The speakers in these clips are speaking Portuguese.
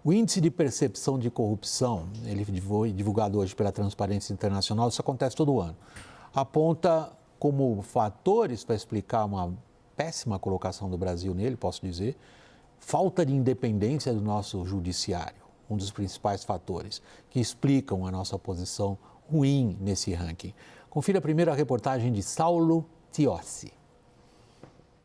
O índice de percepção de corrupção, ele foi divulgado hoje pela Transparência Internacional, isso acontece todo ano, aponta como fatores para explicar uma péssima colocação do Brasil nele, posso dizer, falta de independência do nosso judiciário, um dos principais fatores que explicam a nossa posição ruim nesse ranking. Confira primeiro a reportagem de Saulo Tiossi.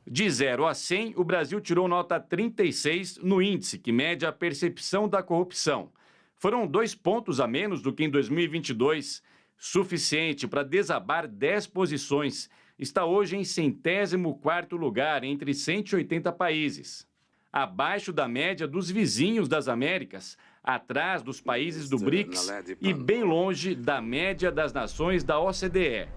De 0 a 100, o Brasil tirou nota 36 no índice que mede a percepção da corrupção. Foram 2 pontos a menos do que em 2022, suficiente para desabar 10 posições. Está hoje em 104º lugar entre 180 países. Abaixo da média dos vizinhos das Américas, atrás dos países do BRICS e bem longe da média das nações da OCDE.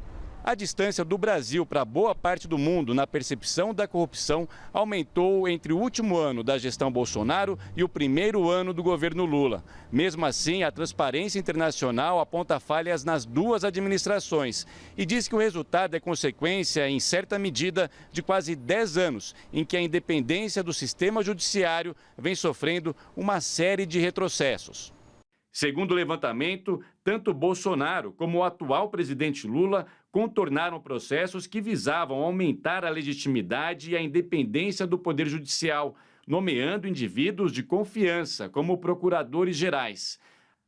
A distância do Brasil para boa parte do mundo na percepção da corrupção aumentou entre o último ano da gestão Bolsonaro e o primeiro ano do governo Lula. Mesmo assim, a Transparência Internacional aponta falhas nas duas administrações e diz que o resultado é consequência, em certa medida, de quase 10 anos em que a independência do sistema judiciário vem sofrendo uma série de retrocessos. Segundo o levantamento, tanto Bolsonaro como o atual presidente Lula contornaram processos que visavam aumentar a legitimidade e a independência do Poder Judicial, nomeando indivíduos de confiança como procuradores gerais.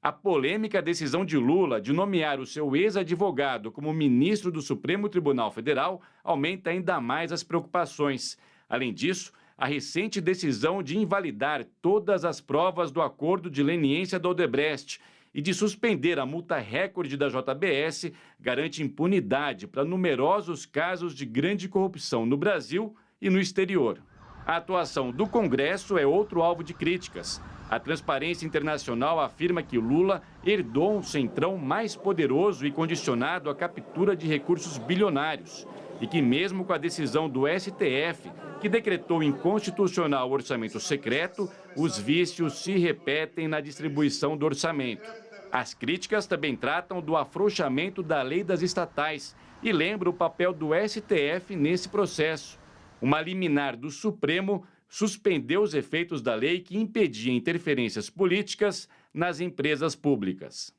A polêmica decisão de Lula de nomear o seu ex-advogado como ministro do Supremo Tribunal Federal aumenta ainda mais as preocupações. Além disso, a recente decisão de invalidar todas as provas do acordo de leniência da Odebrecht e de suspender a multa recorde da JBS garante impunidade para numerosos casos de grande corrupção no Brasil e no exterior. A atuação do Congresso é outro alvo de críticas. A Transparência Internacional afirma que Lula herdou um centrão mais poderoso e condicionado à captura de recursos bilionários e que mesmo com a decisão do STF, que decretou inconstitucional o orçamento secreto, os vícios se repetem na distribuição do orçamento. As críticas também tratam do afrouxamento da lei das estatais e lembram o papel do STF nesse processo. Uma liminar do Supremo suspendeu os efeitos da lei que impedia interferências políticas nas empresas públicas.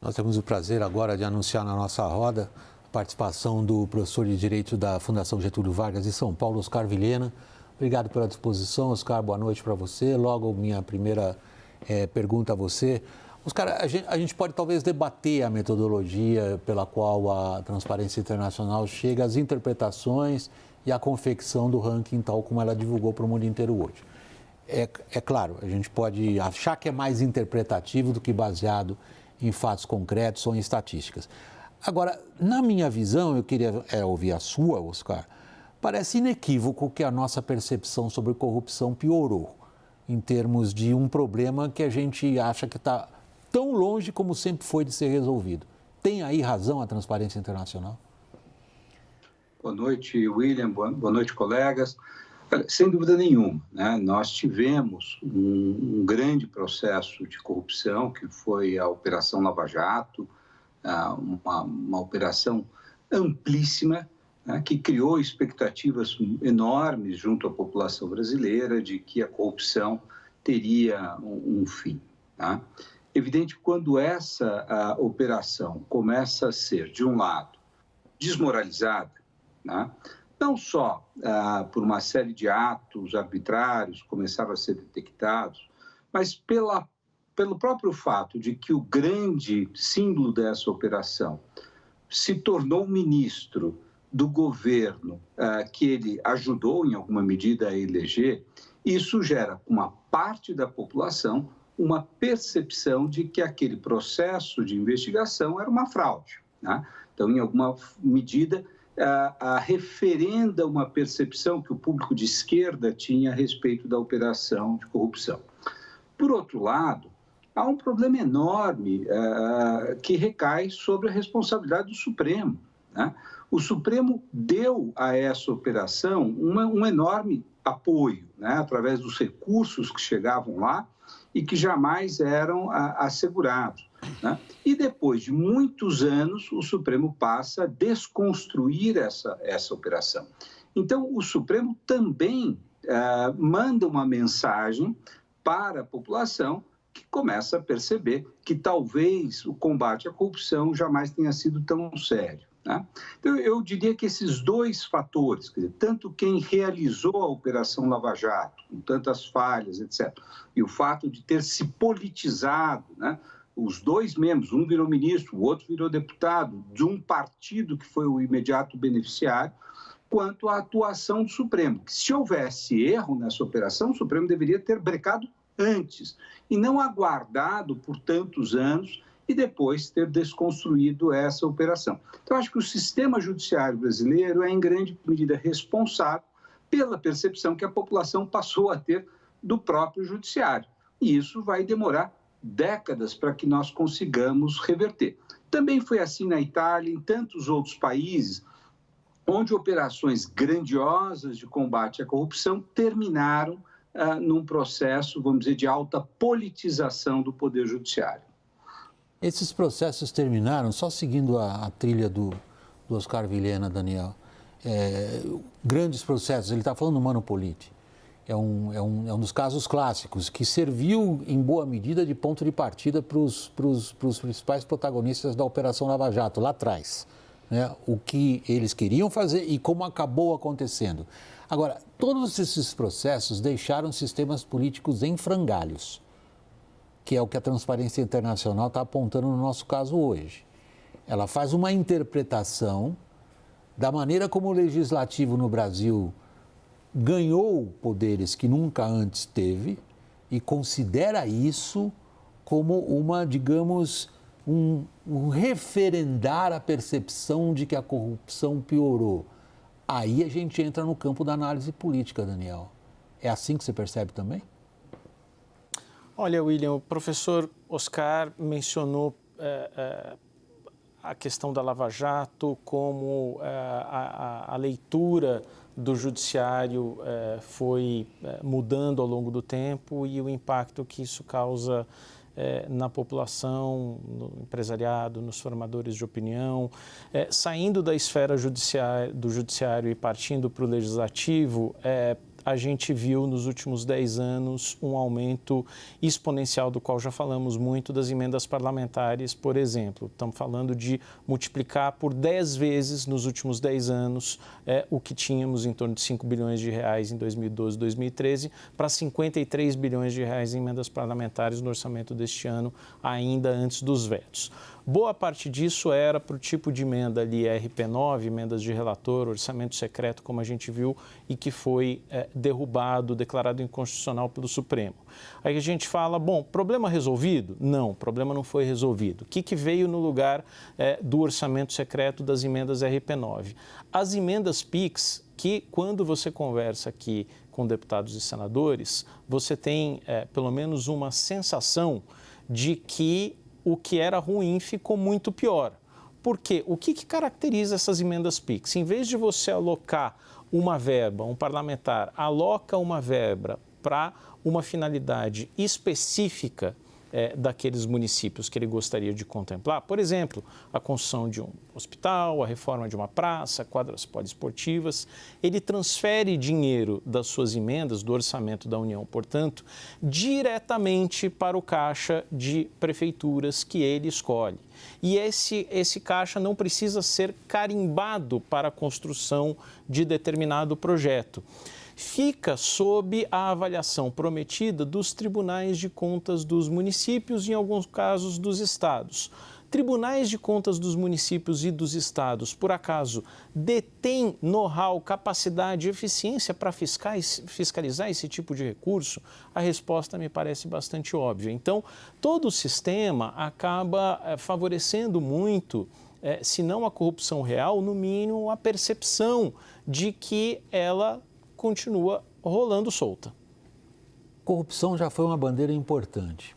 Nós temos o prazer agora de anunciar na nossa roda a participação do professor de Direito da Fundação Getúlio Vargas de São Paulo, Oscar Vilhena. Obrigado pela disposição, Oscar, boa noite para você. Logo, minha primeira pergunta a você. Oscar, a gente pode talvez debater a metodologia pela qual a Transparência Internacional chega às interpretações e à confecção do ranking tal como ela divulgou para o mundo inteiro hoje. É claro, a gente pode achar que é mais interpretativo do que baseado em fatos concretos ou em estatísticas. Agora, na minha visão, eu queria ouvir a sua, Oscar, parece inequívoco que a nossa percepção sobre corrupção piorou em termos de um problema que a gente acha que está tão longe como sempre foi de ser resolvido. Tem aí razão a Transparência Internacional? Boa noite, William. Boa noite, colegas. Sem dúvida nenhuma, né? Nós tivemos um grande processo de corrupção, que foi a Operação Lava Jato, uma operação amplíssima, né, que criou expectativas enormes junto à população brasileira de que a corrupção teria um fim. Tá? Evidente que quando essa operação começa a ser, de um lado, desmoralizada, né, não só por uma série de atos arbitrários que começaram a ser detectados, mas pelo próprio fato de que o grande símbolo dessa operação se tornou ministro do governo que ele ajudou, em alguma medida, a eleger, isso gera uma parte da população uma percepção de que aquele processo de investigação era uma fraude. Né? Então, em alguma medida, referenda uma percepção que o público de esquerda tinha a respeito da operação de corrupção. Por outro lado, há um problema enorme que recai sobre a responsabilidade do Supremo. Né? O Supremo deu a essa operação um enorme apoio, né? Através dos recursos que chegavam lá e que jamais eram assegurados. Né? E depois de muitos anos, o Supremo passa a desconstruir essa operação. Então, o Supremo também manda uma mensagem para a população, que começa a perceber que talvez o combate à corrupção jamais tenha sido tão sério, né? Então, eu diria que esses dois fatores, quer dizer, tanto quem realizou a Operação Lava Jato, com tantas falhas, etc., e o fato de ter se politizado, né? Os dois membros, um virou ministro, o outro virou deputado, de um partido que foi o imediato beneficiário, quanto à atuação do Supremo. Que se houvesse erro nessa operação, o Supremo deveria ter brecado antes, e não aguardado por tantos anos e depois ter desconstruído essa operação. Então, acho que o sistema judiciário brasileiro é, em grande medida, responsável pela percepção que a população passou a ter do próprio judiciário. E isso vai demorar décadas para que nós consigamos reverter. Também foi assim na Itália e em tantos outros países, onde operações grandiosas de combate à corrupção terminaram num processo, vamos dizer, de alta politização do Poder Judiciário. Esses processos terminaram, só seguindo a trilha do Oscar Vilhena, Daniel, grandes processos, ele está falando do Mano Politi, é um dos casos clássicos, que serviu em boa medida de ponto de partida para os principais protagonistas da Operação Lava Jato, lá atrás, né? O que eles queriam fazer e como acabou acontecendo. Agora, todos esses processos deixaram sistemas políticos em frangalhos, que é o que a Transparência Internacional está apontando no nosso caso hoje. Ela faz uma interpretação da maneira como o legislativo no Brasil ganhou poderes que nunca antes teve e considera isso como uma, digamos, um referendar a percepção de que a corrupção piorou. Aí a gente entra no campo da análise política, Daniel. É assim que você percebe também? Olha, William, o professor Oscar mencionou a questão da Lava Jato, como a leitura do judiciário foi mudando ao longo do tempo e o impacto que isso causa na população, no empresariado, nos formadores de opinião. Saindo da esfera do judiciário e partindo para o legislativo, a gente viu nos últimos 10 anos um aumento exponencial, do qual já falamos muito, das emendas parlamentares, por exemplo. Estamos falando de multiplicar por 10 vezes nos últimos 10 anos o que tínhamos em torno de 5 bilhões de reais em 2012, 2013, para 53 bilhões de reais em emendas parlamentares no orçamento deste ano, ainda antes dos vetos. Boa parte disso era para o tipo de emenda ali, RP9, emendas de relator, orçamento secreto, como a gente viu, e que foi derrubado, declarado inconstitucional pelo Supremo. Aí a gente fala, bom, problema resolvido? Não, o problema não foi resolvido. O que veio no lugar do orçamento secreto das emendas RP9? As emendas PIX, que quando você conversa aqui com deputados e senadores, você tem pelo menos uma sensação de que o que era ruim ficou muito pior. Por quê? O que caracteriza essas emendas PIX? Em vez de você alocar uma verba, um parlamentar aloca uma verba para uma finalidade específica daqueles municípios que ele gostaria de contemplar, por exemplo, a construção de um hospital, a reforma de uma praça, quadras poliesportivas, ele transfere dinheiro das suas emendas, do orçamento da União, portanto, diretamente para o caixa de prefeituras que ele escolhe. E esse caixa não precisa ser carimbado para a construção de determinado projeto. Fica sob a avaliação prometida dos tribunais de contas dos municípios e, em alguns casos, dos estados. Tribunais de contas dos municípios e dos estados, por acaso, detêm know-how, capacidade e eficiência para fiscalizar esse tipo de recurso? A resposta me parece bastante óbvia. Então, todo o sistema acaba favorecendo muito, se não a corrupção real, no mínimo a percepção de que ela continua rolando solta. Corrupção já foi uma bandeira importante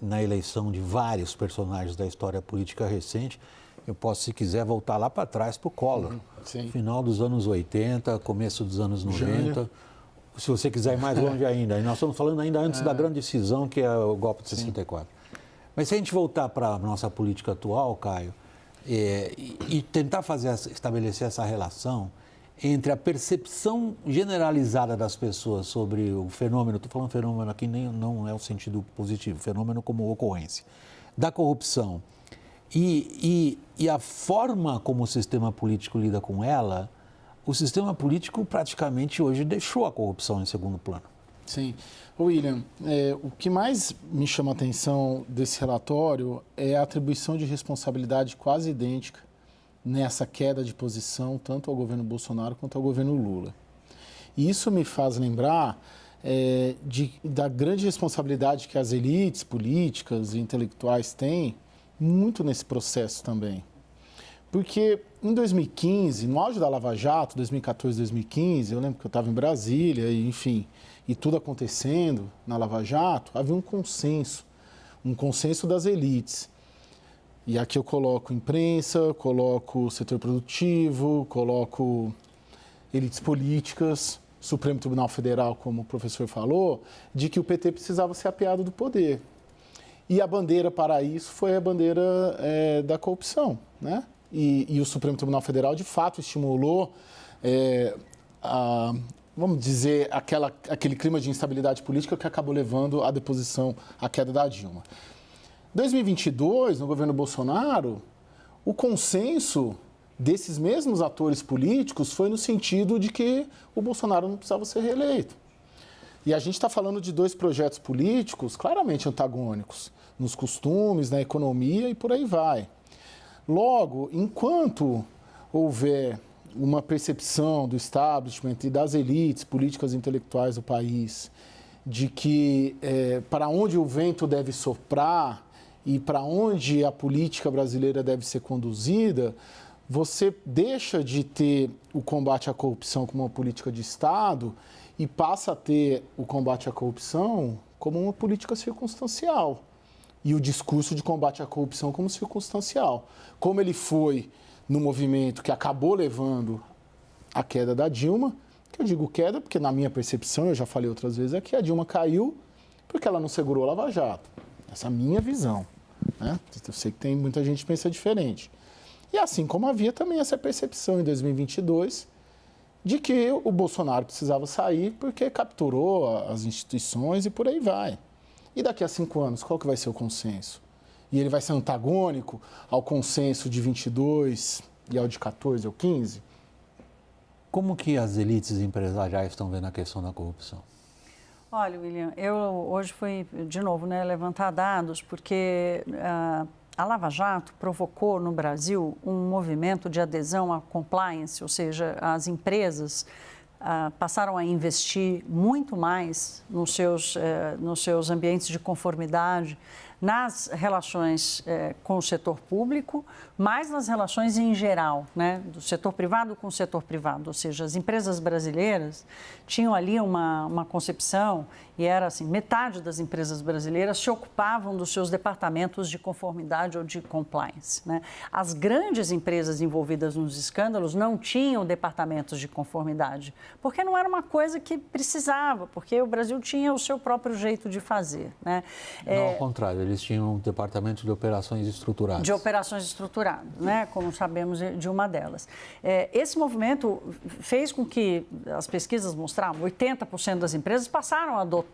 na eleição de vários personagens da história política recente. Eu posso, se quiser, voltar lá para trás para o Collor. Final dos anos 80, começo dos anos 90. Se você quiser ir mais longe ainda. E nós estamos falando ainda antes da grande decisão, que é o golpe de 64. Mas se a gente voltar para a nossa política atual, Caio, e tentar estabelecer essa relação entre a percepção generalizada das pessoas sobre o fenômeno, estou falando fenômeno aqui, não é o sentido positivo, fenômeno como ocorrência, da corrupção e a forma como o sistema político lida com ela, o sistema político praticamente hoje deixou a corrupção em segundo plano. Sim. William, o que mais me chama a atenção desse relatório é a atribuição de responsabilidade quase idêntica nessa queda de posição, tanto ao governo Bolsonaro quanto ao governo Lula. E isso me faz lembrar da grande responsabilidade que as elites políticas e intelectuais têm muito nesse processo também. Porque em 2015, no auge da Lava Jato, 2014, 2015, eu lembro que eu estava em Brasília, e, enfim, e tudo acontecendo na Lava Jato, havia um consenso das elites. E aqui eu coloco imprensa, coloco setor produtivo, coloco elites políticas, Supremo Tribunal Federal, como o professor falou, de que o PT precisava ser apeado do poder. E a bandeira para isso foi a bandeira da corrupção, né? E o Supremo Tribunal Federal, de fato, estimulou, vamos dizer, aquele clima de instabilidade política que acabou levando à deposição, à queda da Dilma. 2022, no governo Bolsonaro, o consenso desses mesmos atores políticos foi no sentido de que o Bolsonaro não precisava ser reeleito. E a gente está falando de dois projetos políticos claramente antagônicos, nos costumes, na economia e por aí vai. Logo, enquanto houver uma percepção do establishment e das elites políticas e intelectuais do país de que para onde o vento deve soprar e para onde a política brasileira deve ser conduzida, você deixa de ter o combate à corrupção como uma política de Estado e passa a ter o combate à corrupção como uma política circunstancial. E o discurso de combate à corrupção como circunstancial. Como ele foi no movimento que acabou levando à queda da Dilma, que eu digo queda porque, na minha percepção, eu já falei outras vezes aqui, a Dilma caiu porque ela não segurou a Lava Jato. Essa é a minha visão, né? Eu sei que tem muita gente que pensa diferente. E assim como havia também essa percepção em 2022 de que o Bolsonaro precisava sair porque capturou as instituições e por aí vai. E daqui a 5 anos, qual que vai ser o consenso? E ele vai ser antagônico ao consenso de 22 e ao de 14 ou 15? Como que as elites empresariais estão vendo a questão da corrupção? Olha, William, eu hoje fui, de novo, levantar dados, porque a Lava Jato provocou no Brasil um movimento de adesão à compliance, ou seja, as empresas passaram a investir muito mais nos seus ambientes de conformidade, nas relações com o setor público, mas nas relações em geral, né, do setor privado com o setor privado. Ou seja, as empresas brasileiras tinham ali uma concepção, e era assim, metade das empresas brasileiras se ocupavam dos seus departamentos de conformidade ou de compliance, né? As grandes empresas envolvidas nos escândalos não tinham departamentos de conformidade, porque não era uma coisa que precisava, porque o Brasil tinha o seu próprio jeito de fazer, né? Não, ao contrário, eles tinham um departamento de operações estruturadas. De operações estruturadas, né? Como sabemos de uma delas. Esse movimento fez com que, as pesquisas mostravam, 80% das empresas passaram a adotar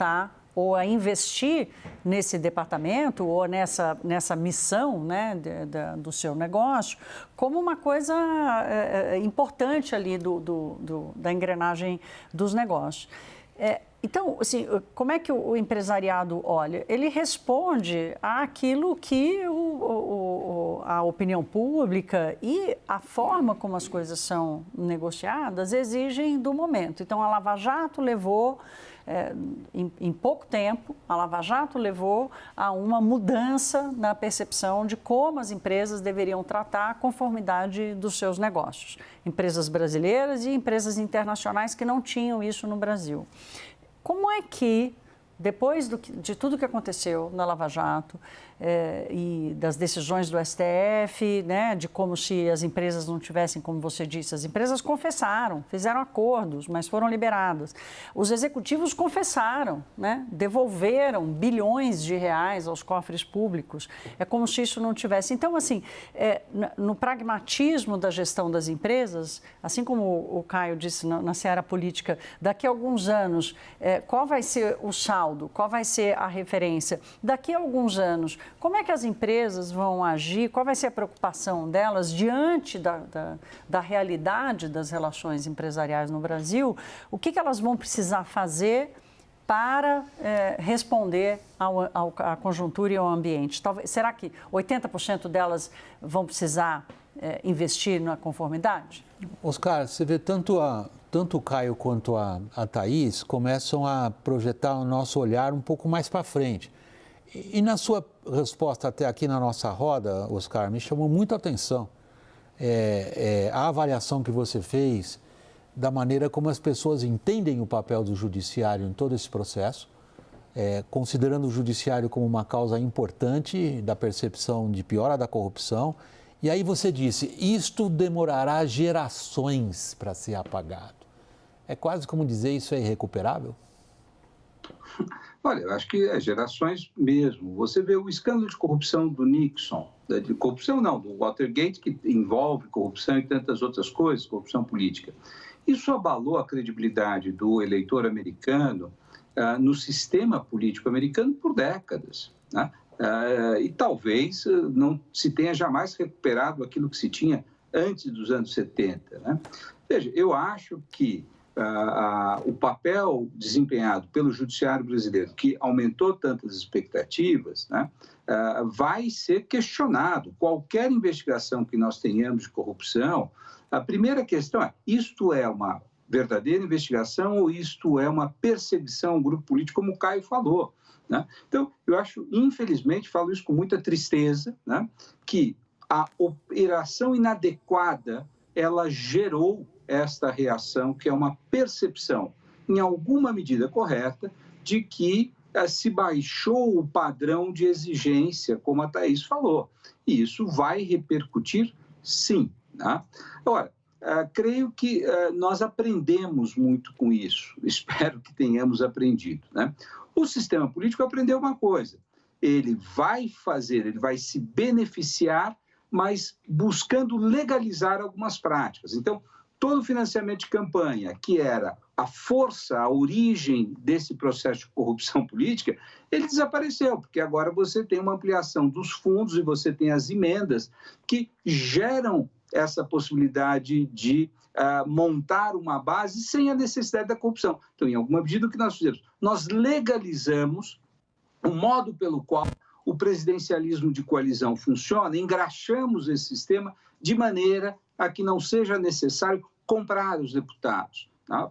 ou a investir nesse departamento ou nessa missão, né, do seu negócio como uma coisa importante ali da engrenagem dos negócios. Então, assim, como é que o empresariado olha? Ele responde àquilo que a opinião pública e a forma como as coisas são negociadas exigem do momento. Então, a Lava Jato levou, em pouco tempo, a Lava Jato levou a uma mudança na percepção de como as empresas deveriam tratar a conformidade dos seus negócios. Empresas brasileiras e empresas internacionais que não tinham isso no Brasil. Como é que depois de tudo que aconteceu na Lava Jato e das decisões do STF, né, de como se as empresas não tivessem, como você disse, as empresas confessaram, fizeram acordos, mas foram liberadas. Os executivos confessaram, né, devolveram bilhões de reais aos cofres públicos. É como se isso não tivesse. Então, assim, no pragmatismo da gestão das empresas, assim como o Caio disse na seara política, daqui a alguns anos, qual vai ser o saldo? Qual vai ser a referência? Daqui a alguns anos, como é que as empresas vão agir? Qual vai ser a preocupação delas diante da realidade das relações empresariais no Brasil? O que elas vão precisar fazer para responder à conjuntura e ao ambiente? Será que 80% delas vão precisar investir na conformidade? Oscar, você vê tanto o Caio quanto a Thaís começam a projetar o nosso olhar um pouco mais para frente. E na sua resposta até aqui na nossa roda, Oscar, me chamou muito a atenção a avaliação que você fez da maneira como as pessoas entendem o papel do judiciário em todo esse processo, considerando o judiciário como uma causa importante da percepção de piora da corrupção. E aí você disse, isto demorará gerações para ser apagado. É quase como dizer isso é irrecuperável? Olha, eu acho que é gerações mesmo. Você vê o escândalo de corrupção do Nixon, de corrupção não, do Watergate, que envolve corrupção e tantas outras coisas, corrupção política. Isso abalou a credibilidade do eleitor americano no sistema político americano por décadas, né? E talvez não se tenha jamais recuperado aquilo que se tinha antes dos anos 70. Né? Veja, eu acho que o papel desempenhado pelo judiciário brasileiro, que aumentou tantas expectativas, né, vai ser questionado. Qualquer investigação que nós tenhamos de corrupção, a primeira questão é, isto é uma verdadeira investigação ou isto é uma perseguição a um grupo político, como o Caio falou? Né? Então, eu acho, infelizmente, falo isso com muita tristeza, né, que a operação inadequada, ela gerou esta reação, que é uma percepção, em alguma medida correta, de que se baixou o padrão de exigência, como a Thaís falou. E isso vai repercutir, sim. Né? Agora, creio que nós aprendemos muito com isso. Espero que tenhamos aprendido. Né? O sistema político aprendeu uma coisa. Ele vai se beneficiar, mas buscando legalizar algumas práticas. Então, todo o financiamento de campanha, que era a força, a origem desse processo de corrupção política, ele desapareceu, porque agora você tem uma ampliação dos fundos e você tem as emendas que geram essa possibilidade de montar uma base sem a necessidade da corrupção. Então, em alguma medida, o que nós fizemos? Nós legalizamos o modo pelo qual o presidencialismo de coalizão funciona, engraxamos esse sistema de maneira a que não seja necessário comprar os deputados, tá,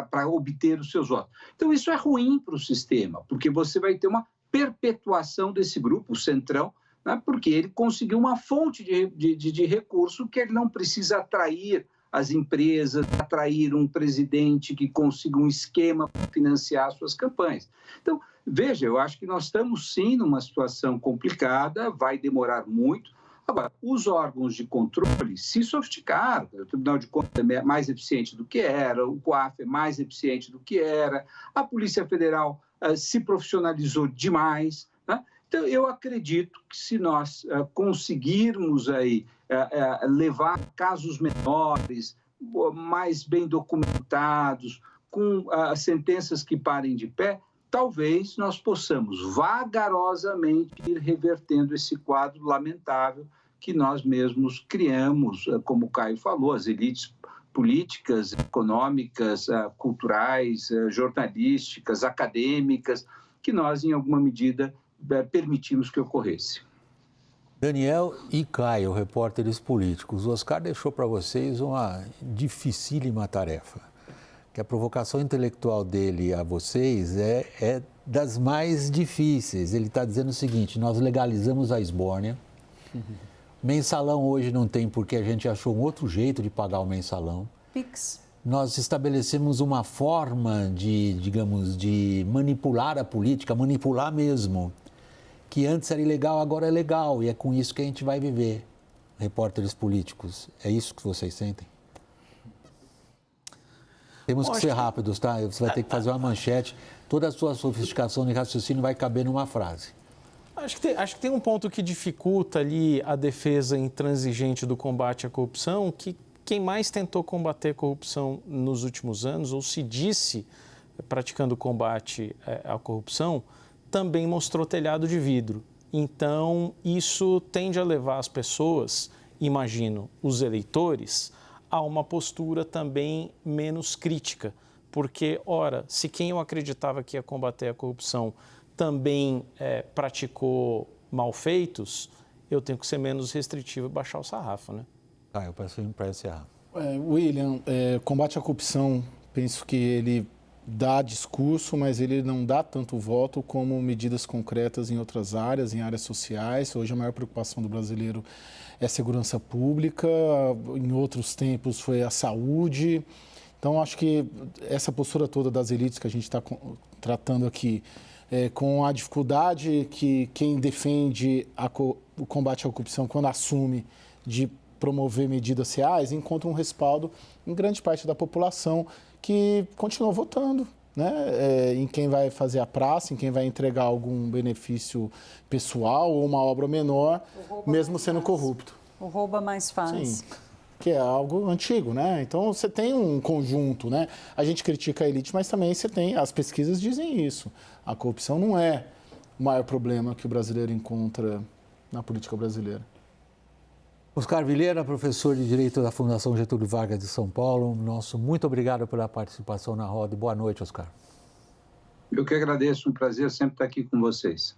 para obter os seus votos. Então, isso é ruim para o sistema, porque você vai ter uma perpetuação desse grupo, o Centrão, né, porque ele conseguiu uma fonte de recurso que ele não precisa atrair as empresas, atrair um presidente que consiga um esquema para financiar suas campanhas. Então, veja, eu acho que nós estamos sim numa situação complicada, vai demorar muito. Agora, os órgãos de controle se sofisticaram, o Tribunal de Contas é mais eficiente do que era, o COAF é mais eficiente do que era, a Polícia Federal se profissionalizou demais, né? Então, eu acredito que se nós conseguirmos aí, levar casos menores, mais bem documentados, com sentenças que parem de pé, talvez nós possamos vagarosamente ir revertendo esse quadro lamentável que nós mesmos criamos, como o Caio falou, as elites políticas, econômicas, culturais, jornalísticas, acadêmicas, que nós, em alguma medida, permitimos que ocorresse. Daniel e Caio, repórteres políticos, o Oscar deixou para vocês uma dificílima tarefa, que a provocação intelectual dele a vocês é das mais difíceis. Ele está dizendo o seguinte, nós legalizamos a esbórnia, mensalão hoje não tem porque a gente achou um outro jeito de pagar o mensalão. Pix. nós estabelecemos uma forma de, digamos, de manipular a política, manipular mesmo, que antes era ilegal, agora é legal, e é com isso que a gente vai viver, repórteres políticos. É isso que vocês sentem? Temos que ser rápidos, tá? Você vai ter que fazer uma manchete. Toda a sua sofisticação de raciocínio vai caber numa frase. Acho que tem um ponto que dificulta ali a defesa intransigente do combate à corrupção, que quem mais tentou combater a corrupção nos últimos anos, ou se disse praticando combate à corrupção, também mostrou telhado de vidro. Então, isso tende a levar as pessoas, imagino, os eleitores, a uma postura também menos crítica. Porque, ora, se quem eu acreditava que ia combater a corrupção também praticou malfeitos, eu tenho que ser menos restritivo e baixar o sarrafo, né? Eu peço para encerrar. William, combate à corrupção, penso que ele dá discurso, mas ele não dá tanto voto como medidas concretas em outras áreas, em áreas sociais. Hoje a maior preocupação do brasileiro é a segurança pública, em outros tempos foi a saúde. Então, acho que essa postura toda das elites que a gente está tratando aqui, com a dificuldade que quem defende o combate à corrupção, quando assume de promover medidas reais, encontra um respaldo em grande parte da população que continua votando, né? Em quem vai fazer a praça, em quem vai entregar algum benefício pessoal ou uma obra menor, mesmo sendo corrupto. O rouba mais fácil. Sim, que é algo antigo, né? Então, você tem um conjunto, né? A gente critica a elite, mas também você tem, as pesquisas dizem isso. A corrupção não é o maior problema que o brasileiro encontra na política brasileira. Oscar Vilhena, professor de Direito da Fundação Getúlio Vargas de São Paulo, muito obrigado pela participação na roda e boa noite, Oscar. Eu que agradeço, um prazer sempre estar aqui com vocês.